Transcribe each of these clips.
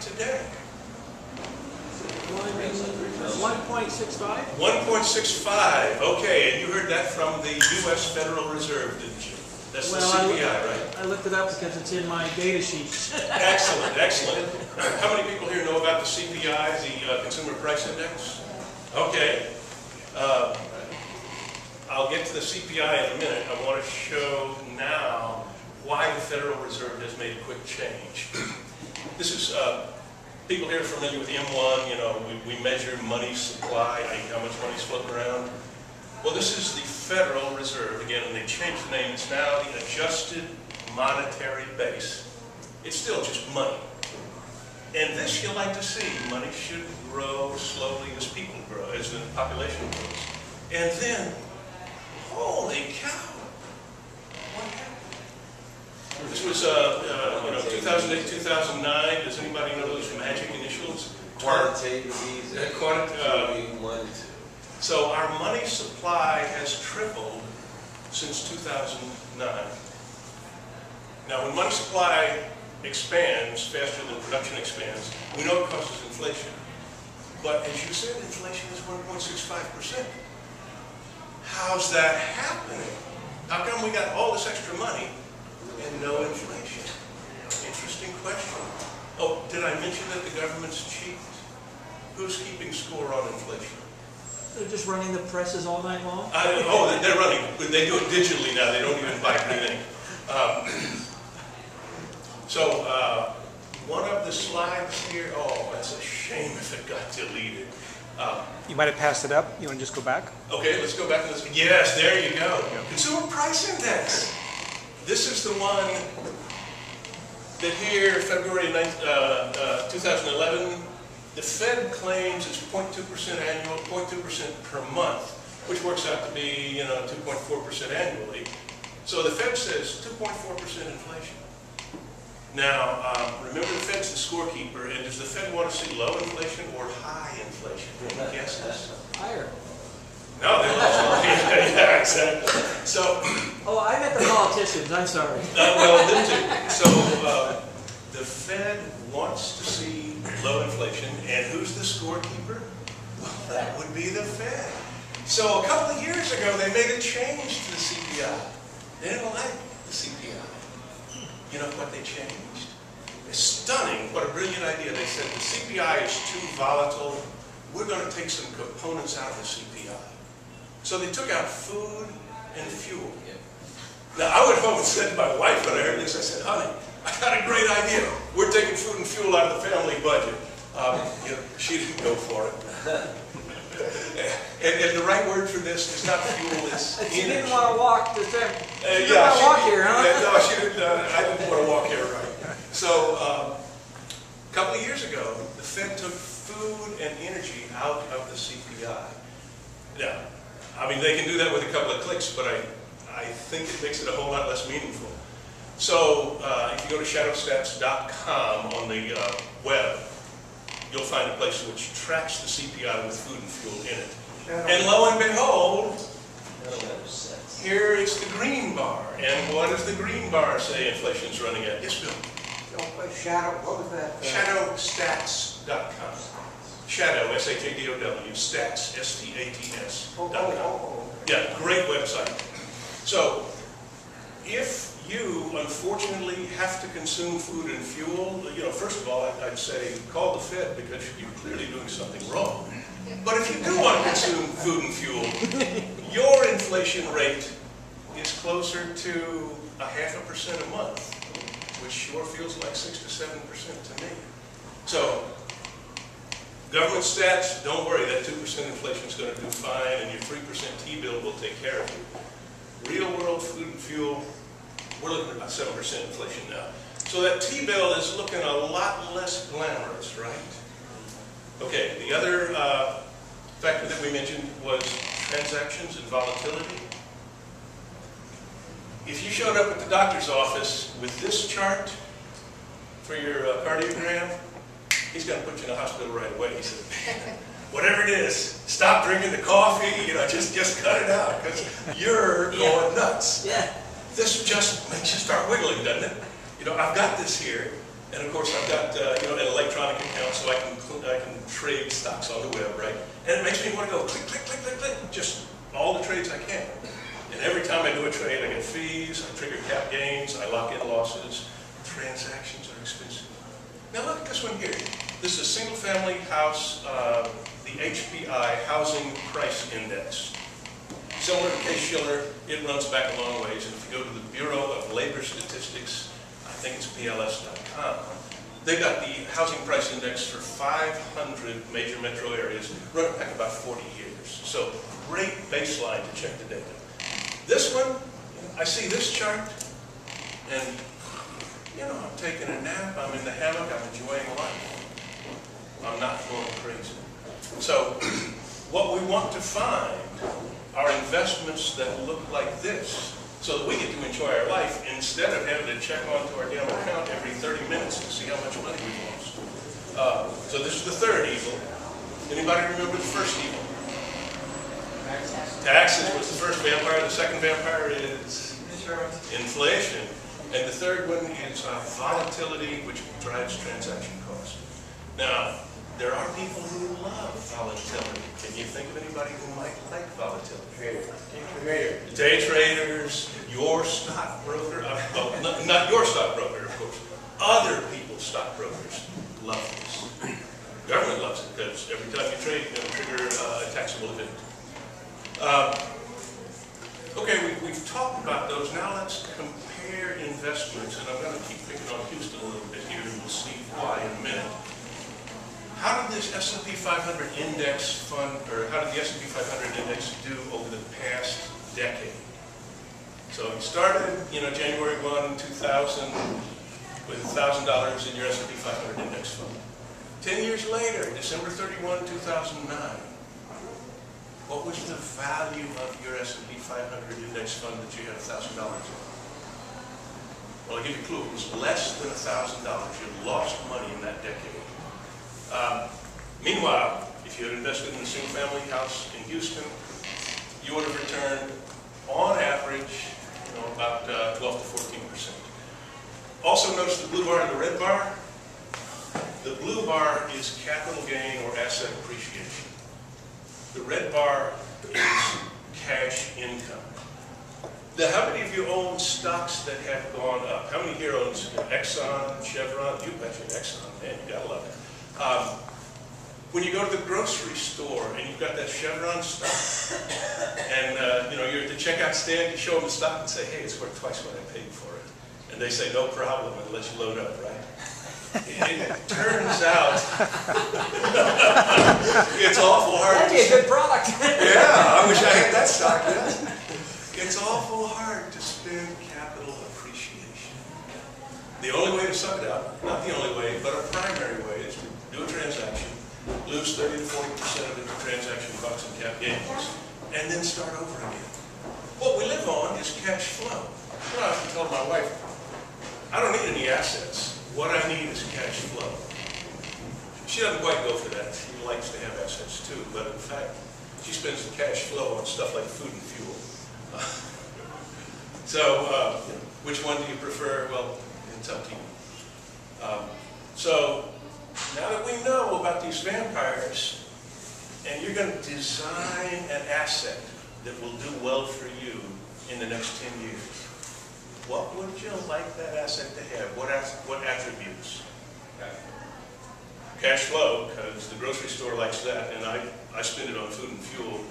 today? 1.65? 1.65. Okay, and you heard that from the U.S. Federal Reserve, didn't you? That's the CPI, right? I looked it up because it's in my data sheets. Excellent, excellent. How many people here know about the CPI, the Consumer Price Index? Okay. I'll get to the CPI in a minute. I want to show now why the Federal Reserve has made a quick change. This is, people here are familiar with M1, you know, we measure money supply, how much money's floating around. Well, this is the Federal Reserve, again, and they changed the name. It's now the Adjusted Monetary Base. It's still just money. And this you'll like to see. Money should grow slowly as people grow, as the population grows. And then, holy cow, what happened? This was, you know, 2008, 2009. Does anybody know those magic initials? Quantitative easing. So our money supply has tripled since 2009. Now, when money supply expands faster than production expands, we know it causes inflation. But as you said, inflation is 1.65%. How's that happening? How come we got all this extra money and no inflation? Interesting question. Oh, did I mention that the government's cheat? Who's keeping score on inflation? They're just running the presses all night long? Oh, they're running. They do it digitally now. They don't even buy green ink. One of the slides here, oh, that's a shame if it got deleted. You might have passed it up. You want to just go back? Okay, let's go back to this. Yes, there you go. Consumer Price Index. This is the one that here, February 9th, 2011, the Fed claims it's 0.2% annual, 0.2% per month, which works out to be, you know, 2.4% annually. So the Fed says 2.4% inflation. Now, remember the Fed's the scorekeeper, and does the Fed want to see low inflation or high inflation? Any guesses? Higher. No, they want yeah, exactly. So, oh, I meant the politicians. I'm sorry. Well, them too. So, the Fed wants to see low inflation, and who's the scorekeeper? Well, that would be the Fed. So, a couple of years ago, they made a change to the CPI. They didn't like the CPI. You know what they changed? It's stunning. What a brilliant idea. They said the CPI is too volatile. We're going to take some components out of the CPI. So they took out food and fuel. Now, I went home and said to my wife when I heard this, I said, honey, I got a great idea. We're taking food and fuel out of the family budget. You know, she didn't go for it. And the right word for this is not fuel, it's energy. She didn't want to walk to them. She didn't yeah, want to walk here, huh? No, she didn't. I didn't want to walk here, right? So, a couple of years ago, the Fed took food and energy out of the CPI. Now, I mean, they can do that with a couple of clicks, but I think it makes it a whole lot less meaningful. So, if you go to shadowstats.com on the web, you'll find a place which tracks the CPI with food and fuel in it. And lo and behold, here is the green bar. And what does the green bar say inflation's running at? Yes, Bill? Shadow, what was that? Shadowstats.com. Shadow, S-H-A-D-O-W, stats, S-T-A-T-S.com. Yeah, great website. So, if you, unfortunately, have to consume food and fuel, you know, first of all, I'd say call the Fed because you're clearly doing something wrong. But if you do want to consume food and fuel, your inflation rate is closer to 0.5% a month, which sure feels like 6 to 7% to me. So, government stats, don't worry, that 2% inflation is going to do fine, and your 3% T-bill will take care of you. Real world food and fuel, we're looking at about 7% inflation now. So that T-bill is looking a lot less glamorous, right? Okay, the other factor that we mentioned was transactions and volatility. If you showed up at the doctor's office with this chart for your cardiogram, he's going to put you in the hospital right away. He said, man, whatever it is, stop drinking the coffee, you know, just cut it out because you're going nuts. Yeah. This just makes you start wiggling, doesn't it? You know, I've got this here, and of course I've got, you know, an electronic so I can trade stocks on the web, right? And it makes me want to go click, click, click, click, click, just all the trades I can. And every time I do a trade, I get fees, I trigger cap gains, I lock in losses. Transactions are expensive. Now look at this one here. This is a single-family house, the HPI, Housing Price Index. Similar to Case-Shiller, it runs back a long ways. And if you go to the Bureau of Labor Statistics, I think it's BLS.com, they've got the Housing Price Index for 500 major metro areas, running back about 40 years. So great baseline to check the data. This one, I see this chart, and you know, I'm taking a nap, I'm in the hammock, I'm enjoying life. I'm not going crazy. So, what we want to find are investments that look like this, so that we get to enjoy our life instead of having to check onto our damn account every 30 minutes to see how much money we've lost. So this is the third evil. Anybody remember the first evil? Taxes was the first vampire. The second vampire is inflation. And the third one is volatility, which drives transaction costs. Now, there are people who love volatility. Can you think of anybody who might like volatility? Day traders, your stockbroker, not your stockbroker, of course. Other people's stockbrokers love this. Government loves it because every time you trade, you're going to trigger a taxable event. Okay, we've talked about those. Now let's compare investments, and I'm going to keep picking on Houston a little bit here, and we'll see why in a minute. How did this S&P 500 index fund, or how did the S&P 500 index do over the past decade? So it started, January 1, 2000, with $1,000 in your S&P 500 index fund. 10 years later, December 31, 2009, what was the value of your S&P 500 index fund that you had $1,000 in? Well, I'll give you a clue. It was less than $1,000. You lost money in that decade. Meanwhile, if you had invested in a single-family house in Houston, you would have returned, on average, about 12 to 14%. Also notice the blue bar and the red bar. The blue bar is capital gain or asset appreciation. The red bar is cash income. Now, how many of you own stocks that have gone up? How many here owns Exxon, Chevron? You betcha Exxon, man, you gotta love it. When you go to the grocery store and you've got that Chevron stock, and you're at the checkout stand, you show them the stock and say, hey, it's worth twice what I paid for it. And they say, no problem, and let you load up, right? It turns out it's awful hard. That'd be a good product. Yeah, I wish I had that stock. Yeah. It's awful hard to spend capital appreciation. The only way to suck it up, not the only way, but a primary way, is to do a transaction, lose 30 to 40% of the transaction costs and cap gains, and then start over again. What we live on is cash flow. I often tell my wife, I don't need any assets. What I need is cash flow. She doesn't quite go for that. She likes to have assets too, but in fact, she spends the cash flow on stuff like food and fuel. Which one do you prefer? Well, it's up to you. So, now that we know about these vampires, and you're going to design an asset that will do well for you in the next 10 years, what would you like that asset to have? What attributes? Cash flow, because the grocery store likes that, and I spend it on food and fuel.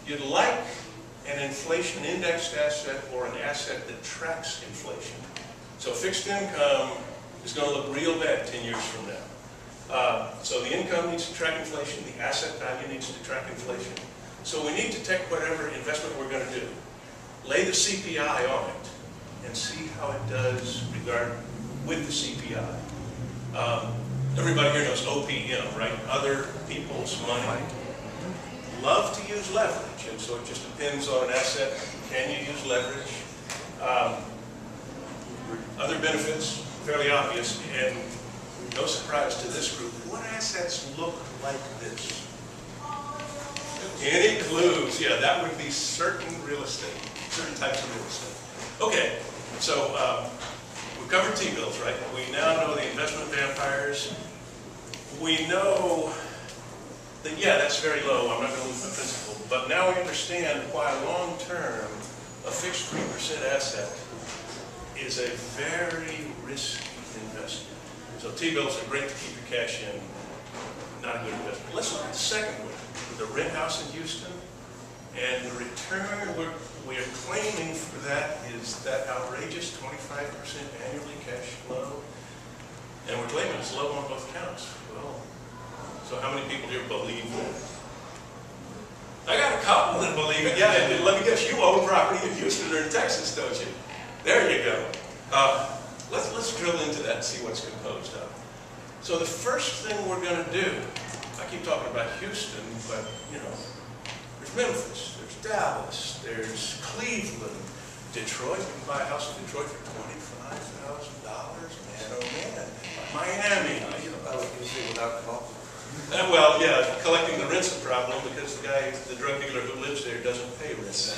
You'd like an inflation indexed asset or an asset that tracks inflation. So fixed income is going to look real bad 10 years from now. So the income needs to track inflation, the asset value needs to track inflation. So we need to take whatever investment we're going to do, lay the CPI on it, and see how it does with the CPI. Everybody here knows OPM, right? Other people's money. Love to use leverage, and so it just depends on an asset. Can you use leverage? Other benefits, fairly obvious, and no surprise to this group. What assets look like this? Any clues? Yeah, that would be certain real estate, certain types of real estate. Okay, so we've covered T-bills, right? We now know the investment vampire we know that, yeah, that's very low. I'm not going to lose my principal. But now we understand why long-term, a fixed 3% asset is a very risky investment. So T-bills are great to keep your cash in, not a good investment. Let's look at the second one, the rent house in Houston. And the return we are claiming for that is that outrageous 25% annually cash flow. And we're claiming it's low on both counts. Well, so how many people here believe that? I got a couple that believe it. Yeah, and let me guess, you own property in Houston or in Texas, don't you? There you go. Let's drill into that and see what's composed of. So the first thing we're going to do, I keep talking about Houston, but you know, there's Memphis, there's Dallas, there's Cleveland, Detroit. You can buy a house in Detroit for $25,000. Man, oh man. Miami. You know, I would consider without cost. well, yeah, collecting the rent's a problem because the drug dealer who lives there doesn't pay rent.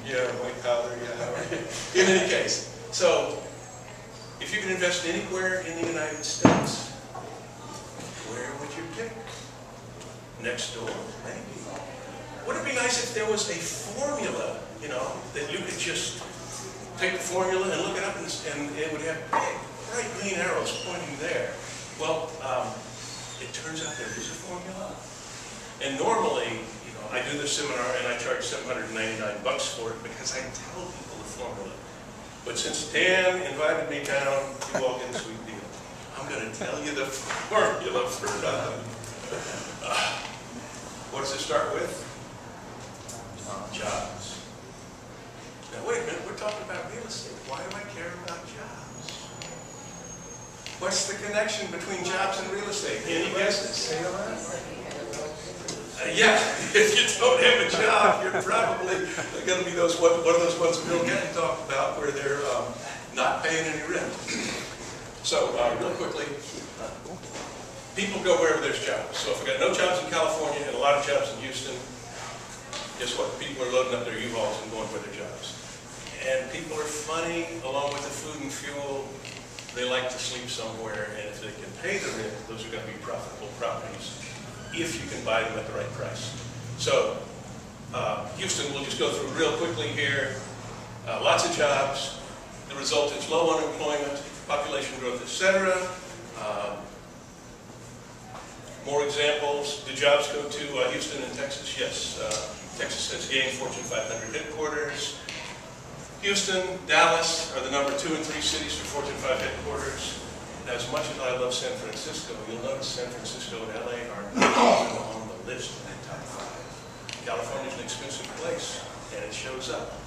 Yeah, white collar, yeah. In any case, so if you can invest anywhere in the United States, where would you pick? Next door, maybe. Wouldn't it be nice if there was a formula, you know, that you could just take the formula and look it up and it would have big, bright green arrows pointing there. Well, it turns out there is a formula. And normally, you know, I do this seminar and I charge $799 for it because I tell people the formula. But since Dan invited me down, you all get a sweet deal. I'm going to tell you the formula for nothing. What does it start with? Jobs. Now wait a minute, we're talking about real estate. Why do I care about jobs? What's the connection between jobs and real estate? Any guesses? Yeah, if you don't have a job, you're probably going to be one of those ones Bill Gatton talked about where they're not paying any rent. So real quickly, people go wherever there's jobs. So if we got no jobs in California and a lot of jobs in Houston, guess what? People are loading up their U-Hauls and going for their jobs. And people are funny, along with the food and fuel. They like to sleep somewhere, and if they can pay the rent, those are going to be profitable properties if you can buy them at the right price. So Houston, we'll just go through real quickly here. Lots of jobs. The result is low unemployment, population growth, etc. More examples. Do jobs go to Houston and Texas? Yes. Texas has gained Fortune 500 headquarters. Houston, Dallas are the number 2 and 3 cities for Fortune 5 headquarters. Now, as much as I love San Francisco, you'll notice San Francisco and LA are not on the list in that top 5. California's an expensive place, and it shows up.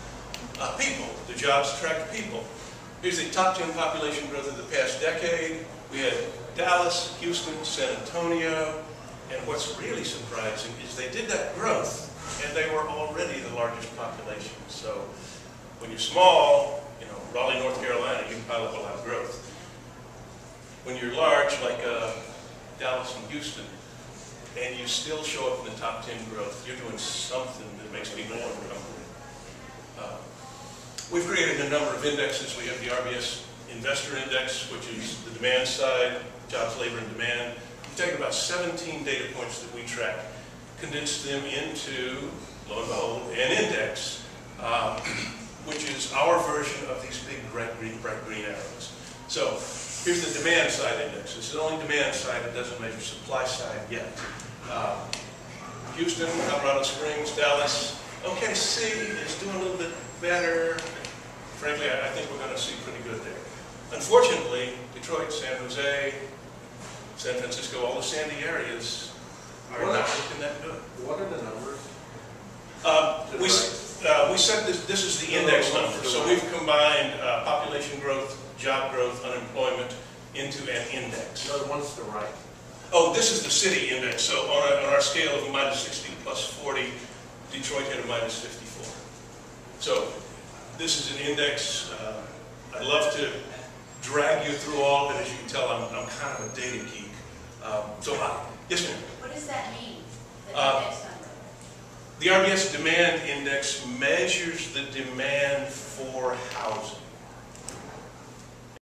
People. Do jobs attract people? Here's the top 10 population growth of the past decade. We had Dallas, Houston, San Antonio, and what's really surprising is they did that growth, and they were already the largest population. So when you're small, you know, Raleigh, North Carolina, you can pile up a lot of growth. When you're large, like Dallas and Houston, and you still show up in the top 10 growth, you're doing something that makes people want to come. We've created a number of indexes. We have the RBS Investor Index, which is the demand side, jobs, labor, and demand. We've taken about 17 data points that we track, condensed them into, lo and behold, an index, which is our version of these big bright green arrows. So here's the demand side index. This is the only demand side. It doesn't measure supply side yet. Houston, Colorado Springs, Dallas. OKC is doing a little bit better. Frankly, I think we're going to see pretty good there. Unfortunately, Detroit, San Jose, San Francisco, all the sandy areas are not looking that good. What are the numbers? We set this is the index number. So we've combined population growth, job growth, unemployment into an index. No, the one's to the right. Oh, this is the city index. So on our scale of -60 plus 40, Detroit had a -54. So this is an index. I love to drag you through all of it. As you can tell, I'm kind of a data geek. Yes, ma'am. What does that mean, the index number? The RBS Demand Index measures the demand for housing.